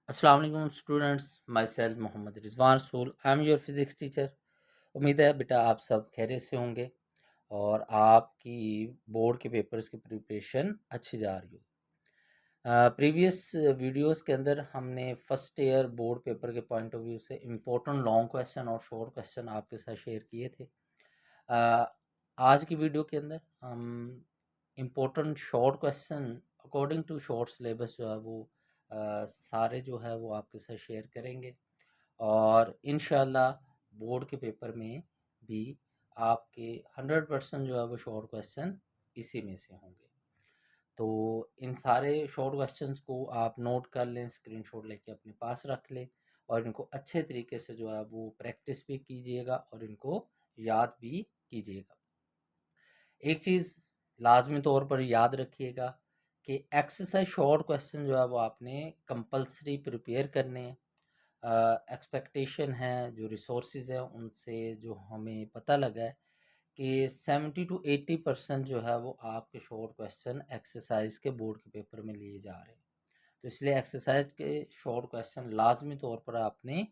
अस्सलाम वालेकुम students, myself Mohammad Rizwan Rasool, I am your physics teacher. उम्मीद है बेटा आप सब खैरियत से होंगे और आपकी बोर्ड के पेपर्स की प्रिपरेशन अच्छी जा रही हो। प्रीवियस वीडियोस के अंदर हमने फर्स्ट ईयर बोर्ड पेपर के पॉइंट ऑफ व्यू से इम्पोर्टेंट लॉन्ग क्वेश्चन और शॉर्ट क्वेश्चन आपके साथ शेयर किए थे। अ, आज की वीडियो के अंदर हम important short question according to short syllabus जो है वो सारे जो है वो आपके साथ शेयर करेंगे और इंशाल्लाह बोर्ड के पेपर में भी आपके 100% जो है वो शॉर्ट क्वेश्चन इसी में से होंगे। तो इन सारे शॉर्ट क्वेश्चंस को आप नोट कर लें, स्क्रीनशॉट लेके अपने पास रख लें और इनको अच्छे तरीके से जो है वो प्रैक्टिस भी कीजिएगा और इनको याद भी कीजिएगा। एक चीज़ लाजमी तौर पर याद रखिएगा कि एक्सरसाइज शॉर्ट क्वेश्चन जो है वो आपने कंपलसरी प्रिपेयर करने हैं। एक्सपेक्टेशन है जो रिसोर्सेज हैं उनसे जो हमें पता लगा है कि 70 to 80% जो है वो आपके शॉर्ट क्वेश्चन एक्सरसाइज के बोर्ड के पेपर में लिए जा रहे हैं। तो इसलिए एक्सरसाइज के शॉर्ट क्वेश्चन लाजमी तौर पर आपने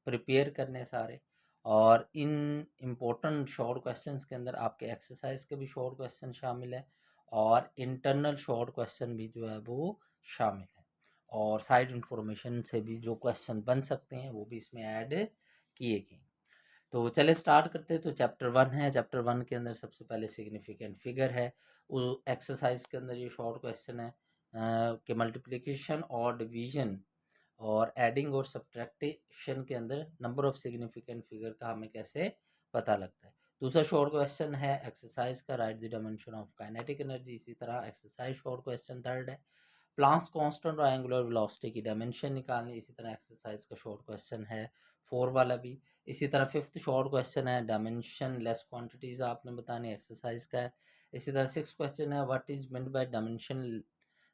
प्रिपेयर करने सारे और इन इम्पोर्टेंट शॉर्ट क्वेश्चंस के अंदर आपके एक्सरसाइज के भी शॉर्ट क्वेश्चन शामिल है और इंटरनल शॉर्ट क्वेश्चन भी जो है वो शामिल है और साइड इंफॉर्मेशन से भी जो क्वेश्चन बन सकते हैं वो भी इसमें ऐड किए गए। तो चले स्टार्ट करते हैं। तो चैप्टर 1 है। चैप्टर 1 के अंदर सबसे पहले सिग्निफिकेंट फिगर है। वो एक्सरसाइज के अंदर ये शॉर्ट क्वेश्चन है कि मल्टीप्लिकेशन और डिवीजन और एडिंग और सब्ट्रैक्शन के अंदर नंबर ऑफ सिग्निफिकेंट फिगर का हमें कैसे पता लगता है। दूसरा शॉर्ट क्वेश्चन है एक्सरसाइज का, right the dimension of kinetic energy. इसी तरह एक्सरसाइज शॉर्ट क्वेश्चन थर्ड है प्लांक्स कांस्टेंट और एंगुलर वेलोसिटी की डायमेंशन निकालनी। इसी तरह एक्सरसाइज का शॉर्ट क्वेश्चन है 4 वाला भी। इसी तरह फिफ्थ शॉर्ट क्वेश्चन है डायमेंशन लेस क्वांटिटीज आपने बतानी एक्सरसाइज का है। इसी तरह सिक्स क्वेश्चन है what is meant by dimension.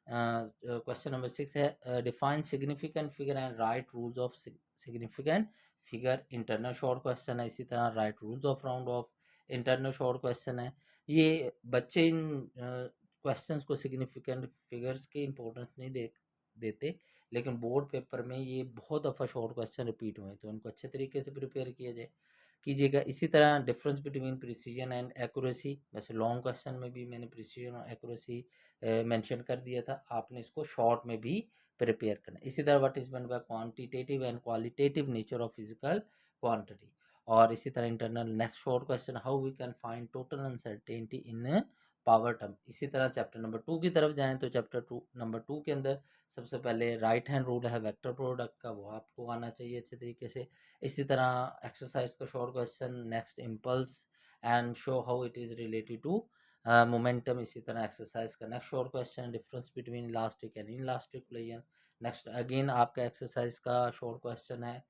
Question number 6 है define significant figure and right rules of significant figure. Internal short question है। इसी तरह right rules of round of internal short question है। ये बच्चे इन क्वेश्चंस को सिग्निफिकेंट फिगर्स के इंपॉर्टेंस नहीं देते, लेकिन बोर्ड पेपर में ये बहुत दफ़ा शॉर्ट क्वेश्चन रिपीट हुए तो उनको अच्छे तरीके से प्रिपेयर किया जाए कीजिएगा। इसी तरह difference between precision and accuracy, वैसे लॉन्ग क्वेश्चन में भी मैंने प्रिसीजन और एक्यूरेसी मेंशन कर दिया था, आपने इसको शॉर्ट में भी प्रिपेयर करना। इसी तरह what is meant by quantitative and qualitative nature of physical quantity. और इसी तरह internal next short question how we can find total uncertainty in power term. इसी तरह चैप्टर नंबर 2 की तरफ जाएं तो चैप्टर 2 नंबर 2 के अंदर सबसे पहले राइट हैंड रूल है वेक्टर प्रोडक्ट का, वो आपको आना चाहिए अच्छे तरीके से। इसी तरह एक्सरसाइज का short question next impulse and show how it is related to momentum. इसी तरह एक्सरसाइज का next short question difference between elastic and inelastic collision. Next again आपका एक्सरसाइज का शॉर्ट क्वेश्चन है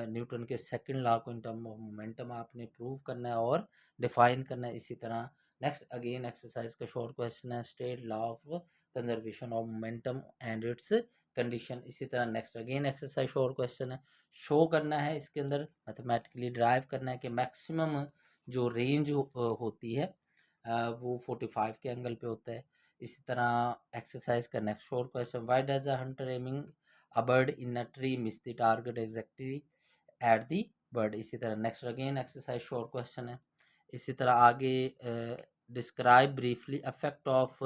न्यूटन के सेकंड लॉ को in term of momentum आपने prove करना है और डिफाइन करना है। इसी तरह नेक्स्ट अगेन एक्सरसाइज का शॉर्ट क्वेश्चन है state law of conservation of momentum and it's condition. इसी तरह next again exercise short question है शो करना है, इसके अंदर मैथमेटिकली ड्राइव करना है कि मैक्सिमम जो रेंज होती है वो 45 के एंगल पे होता है। इसी तरह एक्सरसाइज का next short question why does a Hunter aiming a bird in a tree miss the target exactly at the bird. इसी तरह next again exercise short question है। इसी तरह आगे describe briefly effect of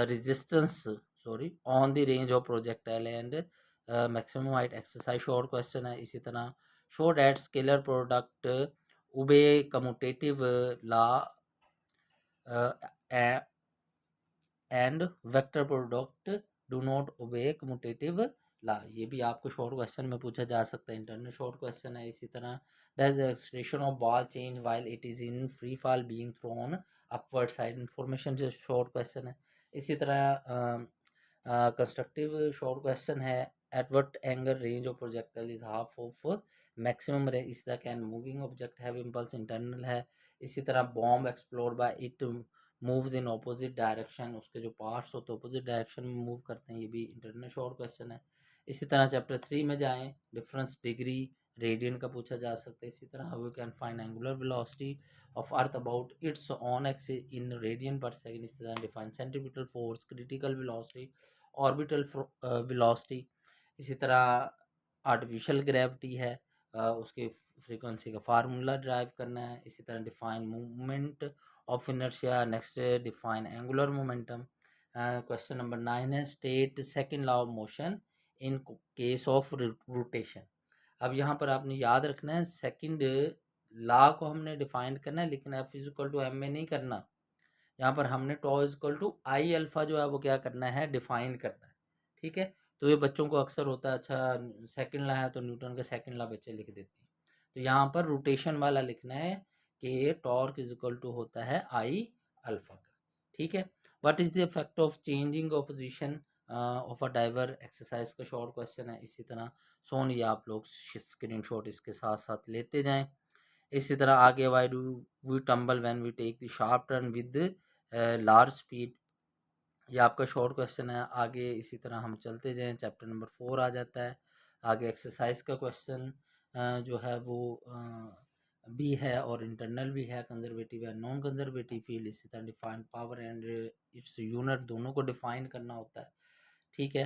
resistance on the range of projectile and maximum height exercise short question है। इसी तरह show that scalar product obey commutative law uh, and vector product do not obey commutative law. ये भी आपको short question में पूछा जा सकता है, इंटरनल शॉर्ट क्वेश्चन है। इसी तरह does acceleration of ball change while it is in free fall being thrown upward side information जो शॉर्ट क्वेश्चन है। इसी तरह कंस्ट्रक्टिव शॉर्ट क्वेश्चन है at what angle range of projectile is half of maximum range इस तरह can moving object have impulse internal है। इसी तरह bomb explode by it moves in opposite direction, उसके जो पार्ट्स होते हैं ऑपोजिट डायरेक्शन में मूव करते हैं, ये भी इंटरनल शॉर्ट क्वेश्चन है। इसी तरह चैप्टर 3 में जाएं डिफरेंस डिग्री रेडियन का पूछा जा सकता है। इसी तरह how you can find angular velocity of earth about it's on axis in radian पर सेकंड। इस तरह define centripetal force critical velocity orbital velocity. इसी तरह आर्टिफिशियल ग्रेविटी है, उसके फ्रीक्वेंसी का फार्मूला ड्राइव करना है। इसी तरह define movement of inertia, next define angular momentum. Question number 9 है state second law of motion in case of rotation. अब यहाँ पर आपने याद रखना है सेकंड लॉ को हमने डिफाइन करना है, लेकिन F is equal to M में नहीं करना। यहाँ पर हमने tau is equal to I alpha जो है वो क्या करना है, डिफाइन करना है। ठीक है, तो ये बच्चों को अक्सर होता है, अच्छा सेकंड लॉ है तो न्यूटन का सेकंड लॉ बच्चे लिख देते हैं। तो यहाँ पर रोटेशन वाला लिखना है कि टॉर्क इज इक्वल टू होता है आई अल्फा का। ठीक है, what is the effect of changing of position of a diver, exercise का शॉर्ट क्वेश्चन है। इसी तरह सोन ये आप लोग स्क्रीनशॉट इसके साथ साथ लेते जाएं। इसी तरह आगे why do we tumble when we take the sharp turn with large speed, ये आपका शॉर्ट क्वेश्चन है। आगे इसी तरह हम चलते जाएं, चैप्टर नंबर 4 आ जाता है। आगे एक्सरसाइज का क्वेश्चन जो है वो भी है और इंटरनल भी है, कंजर्वेटिव है नॉन कंजर्वेटिव फील्ड। इसी तरह define power and its unit, दोनों को डिफाइन करना होता है। ठीक है,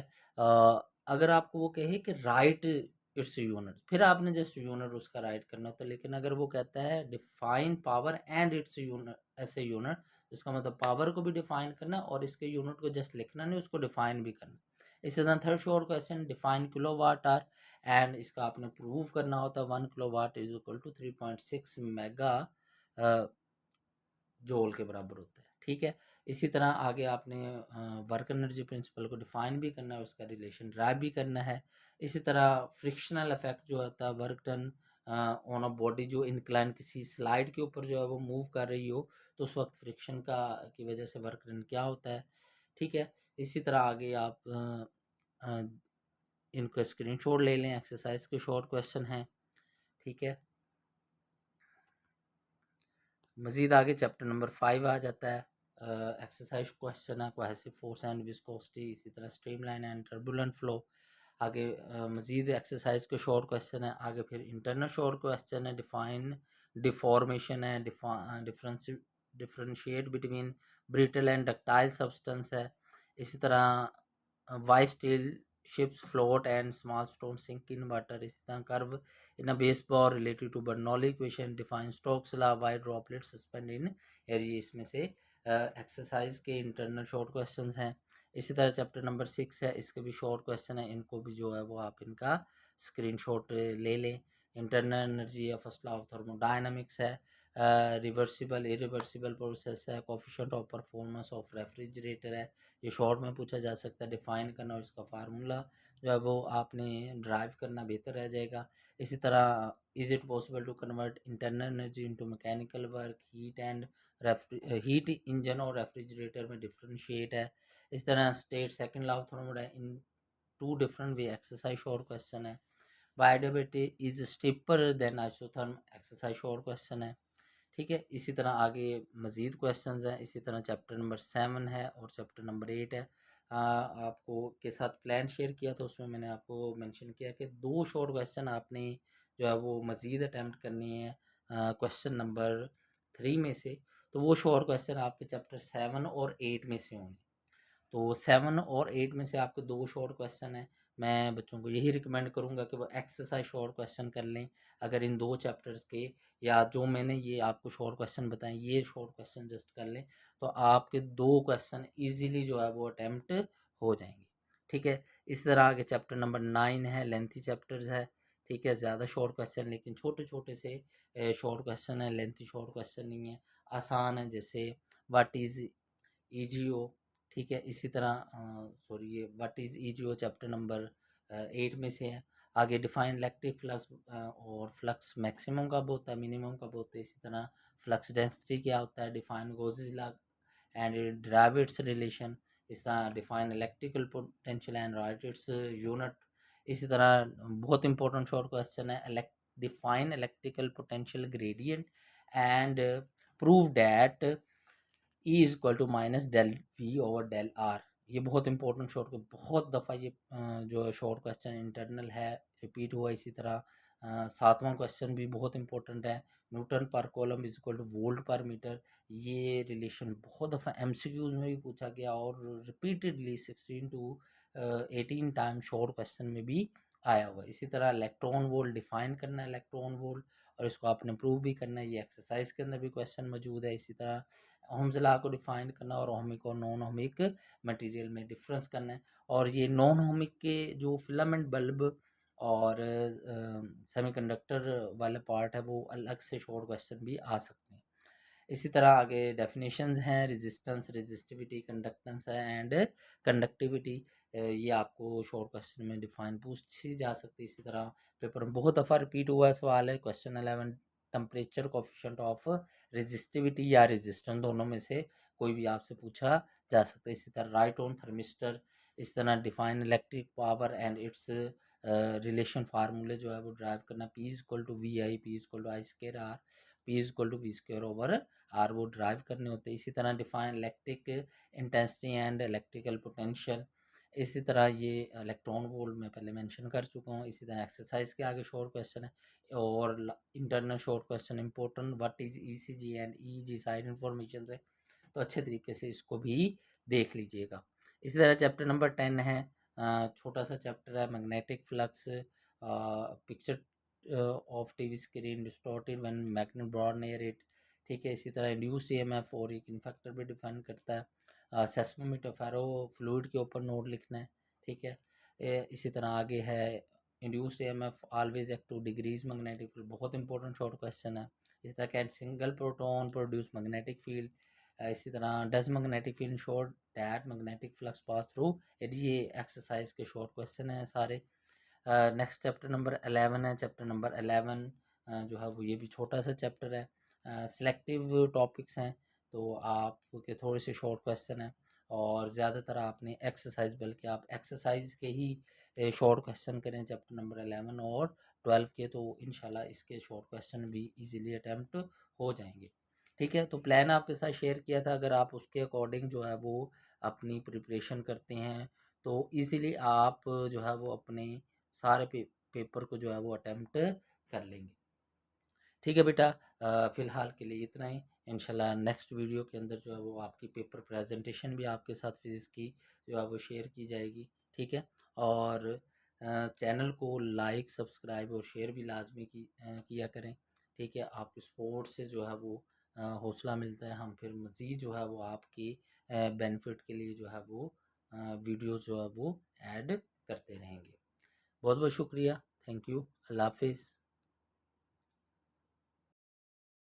अगर आपको वो कहे कि राइट इट्स यूनिट, फिर आपने जस्ट यूनिट उसका राइट करना होता है। लेकिन अगर वो कहता है define power and its unit S a unit, इसका मतलब पावर को भी डिफाइन करना और इसके यूनिट को जस्ट लिखना नहीं, उसको डिफाइन भी करना। इसी तरह third short question define kilowatt hour, and इसका आपने प्रूव करना होता है 1 kilowatt is equal to 3.6 megajoule के बराबर होता है। ठीक है, इसी तरह आगे आपने वर्क एनर्जी प्रिंसिपल को डिफाइन भी करना है, उसका रिलेशन ड्राइव भी करना है। इसी तरह फ्रिक्शनल इफेक्ट जो होता है work done on a body, जो इंक्लाइन किसी स्लाइड के ऊपर जो है वो मूव कर रही हो, तो उस वक्त फ्रिक्शन का की वजह से वर्क डन क्या होता है। ठीक है, इसी तरह आगे आप इनका स्क्रीनशॉट ले लें, एक्सरसाइज के शॉर्ट क्वेश्चन हैं। ठीक है, मज़ीद आगे चैप्टर नंबर 5 आ जाता है। एक्सरसाइज क्वेश्चन है कोहेसिव फोर्स एंड विस्कोसिटी, इसी तरह स्ट्रीमलाइन एंड टर्बुलेंट फ्लो। आगे मज़ीद एक्सरसाइज के शॉर्ट क्वेश्चन है। आगे फिर इंटरनल शॉर्ट क्वेश्चन है, डिफाइन डिफॉर्मेशन है, differentiate between brittle and ductile substance है। इसी तरह why steel ships float and small stones sink in water, इसी तरह curve in a baseball related to Bernoulli equation, define Stokes law, why droplets suspend in air। ये इसमें से exercise के internal short questions हैं। इसी तरह चैप्टर नंबर 6 है, इसके भी शॉर्ट क्वेश्चन है, इनको भी जो है वो आप इनका स्क्रीनशॉट ले लें। इंटरनल एनर्जी या फर्स्ट लॉ ऑफ थर्मोडायनामिक्स है, रिवर्सिबल इरिवर्सिबल प्रोसेस है, coefficient of performance of refrigerator है, ये शॉर्ट में पूछा जा सकता है, डिफाइन करना और इसका फार्मूला जो है वो आपने ड्राइव करना बेहतर रह जाएगा। इसी तरह is it possible to convert internal energy into mechanical work, heat and heat engine और रेफ्रिजरेटर में डिफरेंशिएट है। इस तरह state second law of thermodynamics in two different way, exercise short question है। बायोडेबिलिटी is steeper than isotherm, exercise short question है। ठीक है, इसी तरह आगे मज़ीद क्वेश्चंस हैं। इसी तरह चैप्टर नंबर 7 है और चैप्टर नंबर 8 है। आपको के साथ प्लान शेयर किया था, उसमें मैंने आपको मेंशन किया कि 2 शॉर्ट क्वेश्चन आपने जो है वो मज़ीद अटैम्प्ट करनी है क्वेश्चन नंबर 3 में से। तो वो शॉर्ट क्वेश्चन आपके चैप्टर 7 और 8 में से होंगे। तो 7 और 8 में से आपके 2 शॉर्ट क्वेश्चन हैं। मैं बच्चों को यही रिकमेंड करूँगा कि वो एक्सरसाइज शॉर्ट क्वेश्चन कर लें। अगर इन 2 चैप्टर्स के या जो मैंने ये आपको शॉर्ट क्वेश्चन बताएं, ये शॉर्ट क्वेश्चन जस्ट कर लें, तो आपके 2 क्वेश्चन इजीली जो है वो अटैम्प्ट हो जाएंगे। ठीक है, इस तरह आगे चैप्टर नंबर 9 है, लेंथी चैप्टर्स है। ठीक है, ज़्यादा शॉर्ट क्वेश्चन लेकिन छोटे छोटे से शॉर्ट क्वेश्चन है, लेंथी शॉर्ट क्वेश्चन नहीं है, आसान है। जैसे व्हाट इज़ ईजीओ। ठीक है, इसी तरह सॉरी ये व्हाट इज़ ईजीओ चैप्टर नंबर 8 में से है। आगे डिफाइन इलेक्ट्रिक फ्लक्स और फ्लक्स मैक्सिमम कब होता है, मिनिमम कब होता है। इसी तरह फ्लक्स डेंसिटी क्या होता है, define gauss's law and derive its relation. इस तरह define electrical potential and write its unit. इसी तरह बहुत इंपॉर्टेंट शॉर्ट क्वेश्चन है, define electrical potential gradient and prove that E is equal to minus del V over del R. ये बहुत important short, बहुत दफ़ा ये जो शॉर्ट क्वेश्चन इंटरनल है रिपीट हुआ। इसी तरह 7वां क्वेश्चन भी बहुत इंपॉर्टेंट है, न्यूटन पर column is equal two volt पर मीटर। ये रिलेशन बहुत दफ़ा एमसीक्यूज में भी पूछा गया और repeatedly 16 to 18 time short question में भी आया हुआ है। इसी तरह इलेक्ट्रॉन वोल्ट डिफाइन करना है, इलेक्ट्रॉन वोल्ट, और इसको आपने प्रूव भी करना है, ये एक्सरसाइज के अंदर भी क्वेश्चन मौजूद है। इसी तरह ओहम्स लॉ को डिफाइन करना और ओहमिक और नॉन ओहमिक मटेरियल में डिफरेंस करना है। और ये नॉन ओहमिक के जो फिलामेंट बल्ब और सेमीकंडक्टर वाला पार्ट है वो अलग से शॉर्ट क्वेश्चन भी आ सकते हैं। इसी तरह आगे डेफिनेशंस हैं, रेजिस्टेंस, रेजिस्टिविटी, कंडक्टेंस है एंड कंडक्टिविटी। ये आपको शॉर्ट क्वेश्चन में डिफाइन पूछी जा सकती है। इसी तरह पेपर में बहुत दफ़ा रिपीट हुआ सवाल है question 11, temperature coefficient of resistivity या रेजिस्टेंस, दोनों में से कोई भी आपसे पूछा जा सकता है। इसी तरह राइट ऑन थर्मिस्टर, इस तरह define electric power and its relation फार्मूले जो है वो ड्राइव करना, P equal to V I, P equal to I square R, P equal to V square over R, वो ड्राइव करने होते हैं। इसी तरह define electric intensity and electrical potential. इसी तरह ये इलेक्ट्रॉन वोल्ट में पहले मेंशन कर चुका हूँ। इसी तरह एक्सरसाइज के आगे शॉर्ट क्वेश्चन है और internal short question important, what is ECG and EEG side information है, तो अच्छे तरीके से इसको भी देख लीजिएगा। इसी तरह चैप्टर नंबर 10 है, छोटा सा चैप्टर है, magnetic flux, picture of TV screen distorted when magnet brought near it. ठीक है, इसी तरह इंड्यूस्ड ईएमएफ और एक फैक्टर भी डिफाइन करता है। सेस्मोमीटर फेरो फ्लूइड के ऊपर नोट लिखना है। ठीक है, इसी तरह आगे है induced EMF always act 2 degrees magnetic field, बहुत इंपॉर्टेंट शॉर्ट क्वेश्चन है। इसी तरह can single proton produce magnetic field. इसी तरह does magnetic field short that magnetic flux pass through, ये एक्सरसाइज के शॉर्ट क्वेश्चन हैं सारे। नेक्स्ट चैप्टर नंबर 11 है, चैप्टर नंबर 11 जो है वो ये भी छोटा सा चैप्टर है। सिलेक्टिव टॉपिक्स हैं, तो आपके थोड़े से शॉर्ट क्वेश्चन हैं और ज़्यादातर आपने एक्सरसाइज, बल्कि आप एक्सरसाइज के ही शॉर्ट क्वेश्चन करें चैप्टर नंबर 11 और 12 के, तो इंशाल्लाह इसके शॉर्ट क्वेश्चन भी इजीली अटैम्प्ट हो जाएंगे। ठीक है, तो प्लान आपके साथ शेयर किया था, अगर आप उसके अकॉर्डिंग जो है वो अपनी प्रिपरेशन करते हैं तो इजीली आप जो है वो अपने सारे पेपर को जो है वो अटैम्प्ट कर लेंगे। ठीक है बेटा, फ़िलहाल के लिए इतना ही। इंशाल्लाह नेक्स्ट वीडियो के अंदर जो है वो आपकी पेपर प्रेजेंटेशन भी आपके साथ फिज़िक्स की जो है वो शेयर की जाएगी। ठीक है, और चैनल को लाइक, सब्सक्राइब और शेयर भी लाजमी किया करें। ठीक है, आपके सपोर्ट से जो है वो हौसला मिलता है, हम फिर मज़ीद जो है वो आपकी बेनिफिट के लिए जो है वो वीडियो जो है वो ऐड करते रहेंगे। बहुत बहुत शुक्रिया, थैंक यू, अल्लाह हाफिज़।